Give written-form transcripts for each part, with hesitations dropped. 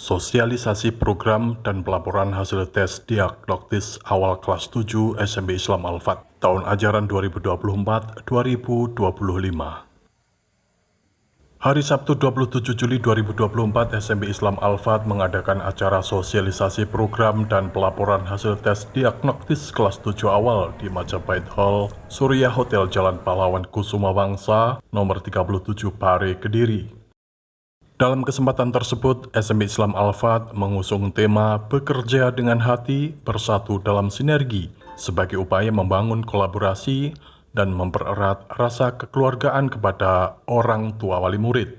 Sosialisasi program dan pelaporan hasil tes diagnostis awal kelas 7 SMP Islam Al-Fat tahun ajaran 2024-2025. Hari Sabtu 27 Juli 2024, SMP Islam Al-Fat mengadakan acara sosialisasi program dan pelaporan hasil tes diagnostis kelas 7 awal di Majapahit Hall, Surya Hotel Jalan Pahlawan Kusuma Wangsa, nomor 37 Pare, Kediri. Dalam kesempatan tersebut, SMP Islam Al-Fat mengusung tema Bekerja dengan Hati Bersatu dalam Sinergi sebagai upaya membangun kolaborasi dan mempererat rasa kekeluargaan kepada orang tua wali murid.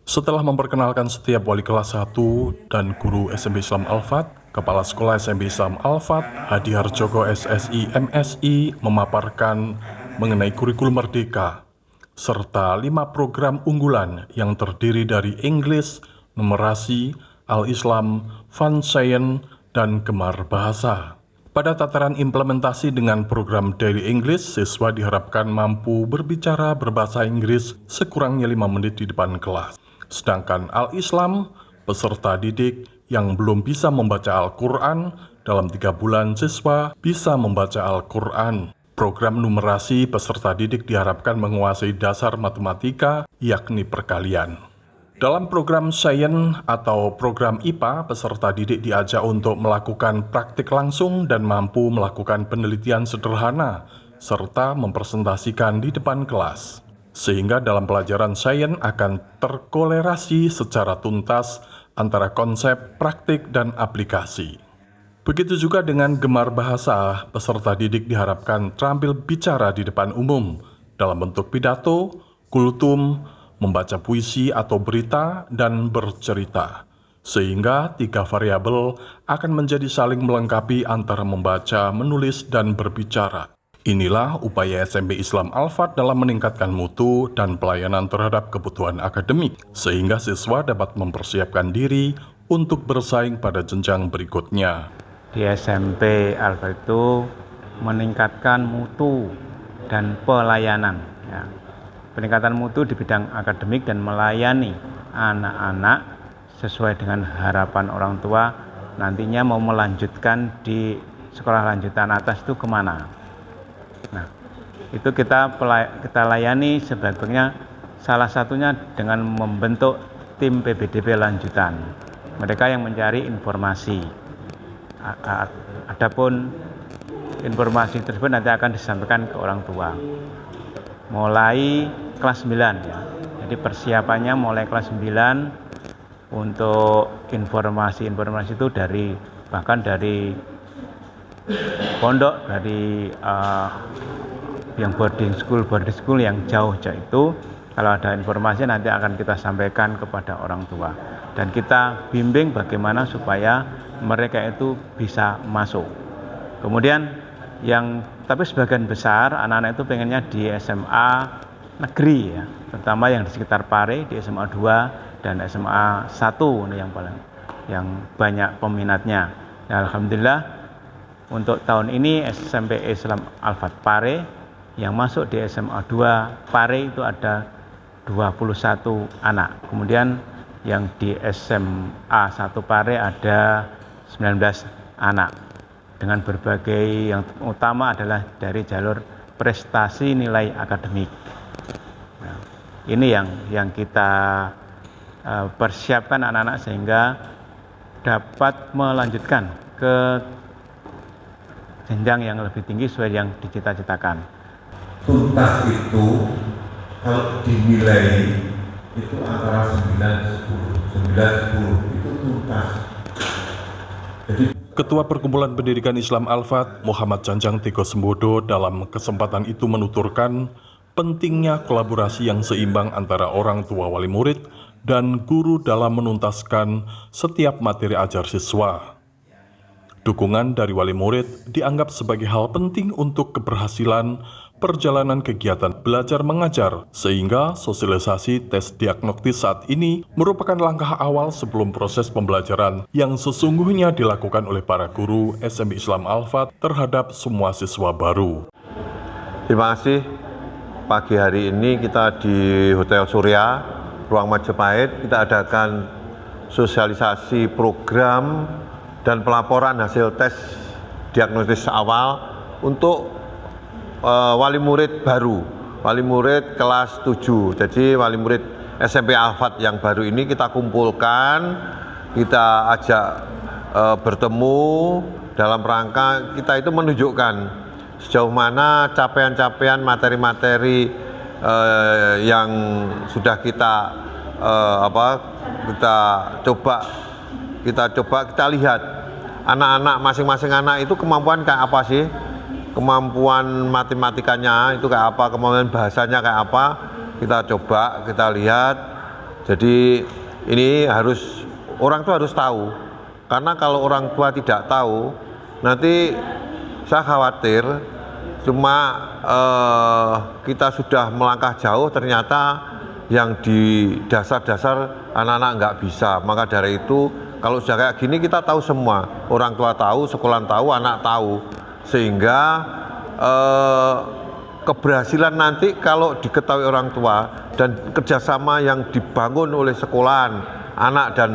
Setelah memperkenalkan setiap wali kelas 1 dan guru SMP Islam Al-Fat, Kepala Sekolah SMP Islam Al-Fat, Hadi Harjoko SSI MSI, memaparkan mengenai kurikulum merdeka, serta 5 program unggulan yang terdiri dari English, Numerasi, Al-Islam, Fun Science, dan Gemar Bahasa. Pada tataran implementasi dengan program Daily English, siswa diharapkan mampu berbicara berbahasa Inggris sekurangnya 5 menit di depan kelas. Sedangkan Al-Islam, peserta didik yang belum bisa membaca Al-Quran, dalam 3 bulan siswa bisa membaca Al-Quran. Program numerasi, peserta didik diharapkan menguasai dasar matematika, yakni perkalian. Dalam program Science atau program IPA, peserta didik diajak untuk melakukan praktik langsung dan mampu melakukan penelitian sederhana, serta mempresentasikan di depan kelas. Sehingga dalam pelajaran Science akan terkolerasi secara tuntas antara konsep, praktik, dan aplikasi. Begitu juga dengan Gemar Bahasa, peserta didik diharapkan terampil bicara di depan umum dalam bentuk pidato, kultum, membaca puisi atau berita, dan bercerita. Sehingga 3 variabel akan menjadi saling melengkapi antara membaca, menulis, dan berbicara. Inilah upaya SMP Islam Al-Fat dalam meningkatkan mutu dan pelayanan terhadap kebutuhan akademik, sehingga siswa dapat mempersiapkan diri untuk bersaing pada jenjang berikutnya. Di SMP Al-Fat itu meningkatkan mutu dan pelayanan, ya. Peningkatan mutu di bidang akademik dan melayani anak-anak sesuai dengan harapan orang tua nantinya mau melanjutkan di sekolah lanjutan atas itu kemana. Nah, itu kita layani sebaiknya salah satunya dengan membentuk tim PBDB lanjutan. Mereka yang mencari informasi. Adapun informasi tersebut nanti akan disampaikan ke orang tua. Mulai kelas 9 ya. Jadi persiapannya mulai kelas 9 untuk informasi-informasi itu bahkan dari pondok, dari yang boarding school yang jauh itu, kalau ada informasi nanti akan kita sampaikan kepada orang tua dan kita bimbing bagaimana supaya mereka itu bisa masuk. Kemudian tapi sebagian besar anak-anak itu pengennya di SMA negeri ya, terutama yang di sekitar Pare, di SMA 2 dan SMA 1 ini yang banyak peminatnya. Nah, alhamdulillah untuk tahun ini SMP Islam Al-Fat Pare yang masuk di SMA 2 Pare itu ada 21 anak. Kemudian yang di SMA 1 Pare ada 19 anak. Dengan berbagai yang utama adalah dari jalur prestasi nilai akademik. Nah, ini yang kita persiapkan anak-anak sehingga dapat melanjutkan ke jenjang yang lebih tinggi sesuai yang dicita-citakan. Tuntas itu kalau dinilai itu antara 9-10 itu tuntas. Jadi Ketua Perkumpulan Pendidikan Islam Al-Fat, Muhammad Janjang Tiko Sembodo, dalam kesempatan itu menuturkan pentingnya kolaborasi yang seimbang antara orang tua wali murid dan guru dalam menuntaskan setiap materi ajar siswa. Dukungan dari wali murid dianggap sebagai hal penting untuk keberhasilan perjalanan kegiatan belajar mengajar, sehingga sosialisasi tes diagnostis saat ini merupakan langkah awal sebelum proses pembelajaran yang sesungguhnya dilakukan oleh para guru SMP Islam Al-Fat terhadap semua siswa baru. Terima kasih. Pagi hari ini kita di Hotel Surya, Ruang Majapahit, kita adakan sosialisasi program dan pelaporan hasil tes diagnosis awal untuk wali murid baru, wali murid kelas 7. Jadi wali murid SMP Al-Fat yang baru ini kita kumpulkan, kita ajak bertemu dalam rangka kita itu menunjukkan sejauh mana capaian-capaian materi-materi yang sudah kita kita lihat anak-anak, masing-masing anak itu kemampuan kayak apa sih, kemampuan matematikanya itu kayak apa, kemampuan bahasanya kayak apa, kita lihat. Jadi ini harus orang tua harus tahu, karena kalau orang tua tidak tahu nanti saya khawatir cuma kita sudah melangkah jauh ternyata yang di dasar-dasar anak-anak nggak bisa. Maka dari itu kalau sudah kayak gini kita tahu semua, orang tua tahu, sekolah tahu, anak tahu, sehingga keberhasilan nanti kalau diketahui orang tua dan kerjasama yang dibangun oleh sekolahan, anak dan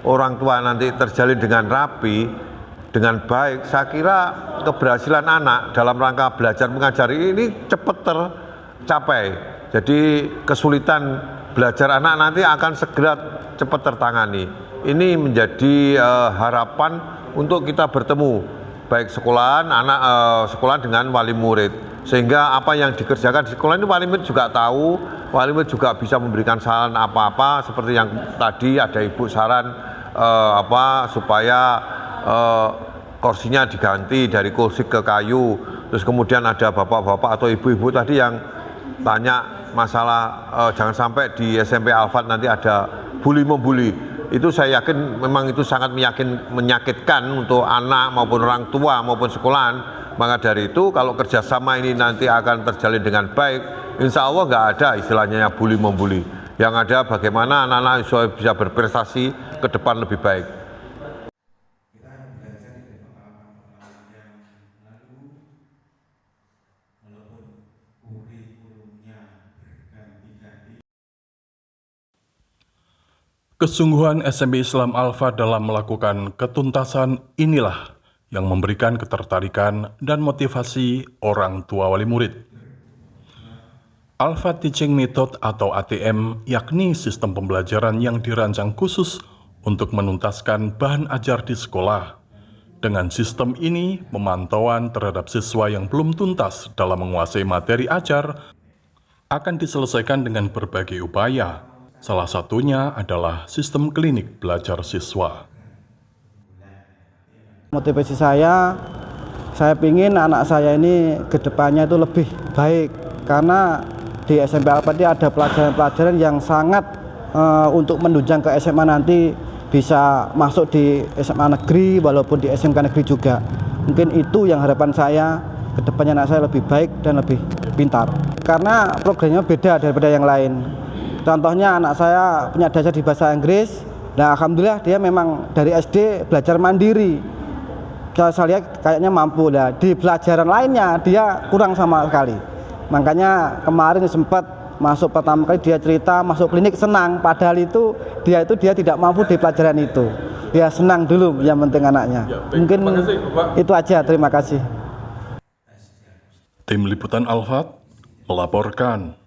orang tua nanti terjalin dengan rapi, dengan baik, saya kira keberhasilan anak dalam rangka belajar mengajar ini cepat tercapai. Jadi kesulitan belajar anak nanti akan segera cepat tertangani. Ini menjadi harapan untuk kita bertemu baik sekolahan, anak sekolahan dengan wali murid, sehingga apa yang dikerjakan di sekolah ini wali murid juga tahu, wali murid juga bisa memberikan saran apa-apa seperti yang tadi ada ibu saran supaya kursinya diganti dari kursi ke kayu. Terus kemudian ada bapak-bapak atau ibu-ibu tadi yang tanya masalah jangan sampai di SMP Al-Fat nanti ada bully-membuli. Itu saya yakin memang itu sangat menyakitkan untuk anak maupun orang tua maupun sekolahan. Maka dari itu kalau kerjasama ini nanti akan terjalin dengan baik, insya Allah nggak ada istilahnya bully-membuli. Yang ada bagaimana anak-anak bisa berprestasi ke depan lebih baik. Kesungguhan SMP Islam Al-Fat dalam melakukan ketuntasan inilah yang memberikan ketertarikan dan motivasi orang tua wali murid. Al-Fat Teaching Method atau ATM yakni sistem pembelajaran yang dirancang khusus untuk menuntaskan bahan ajar di sekolah. Dengan sistem ini, pemantauan terhadap siswa yang belum tuntas dalam menguasai materi ajar akan diselesaikan dengan berbagai upaya. Salah satunya adalah sistem klinik belajar siswa. Motivasi saya ingin anak saya ini ke depannya itu lebih baik, karena di SMP Al-Fat ada pelajaran-pelajaran yang sangat untuk menunjang ke SMA nanti bisa masuk di SMA negeri walaupun di SMK negeri juga. Mungkin itu yang harapan saya, ke depannya anak saya lebih baik dan lebih pintar. Karena programnya beda daripada yang lain. Contohnya anak saya punya dasar di bahasa Inggris. Nah, alhamdulillah dia memang dari SD belajar mandiri. Saya lihat kayaknya mampu. Nah, di pelajaran lainnya dia kurang sama sekali. Makanya kemarin sempat masuk pertama kali dia cerita masuk klinik senang, padahal dia tidak mampu di pelajaran itu. Dia senang dulu yang penting anaknya. Mungkin itu aja, terima kasih. Tim Liputan Al-Fat melaporkan.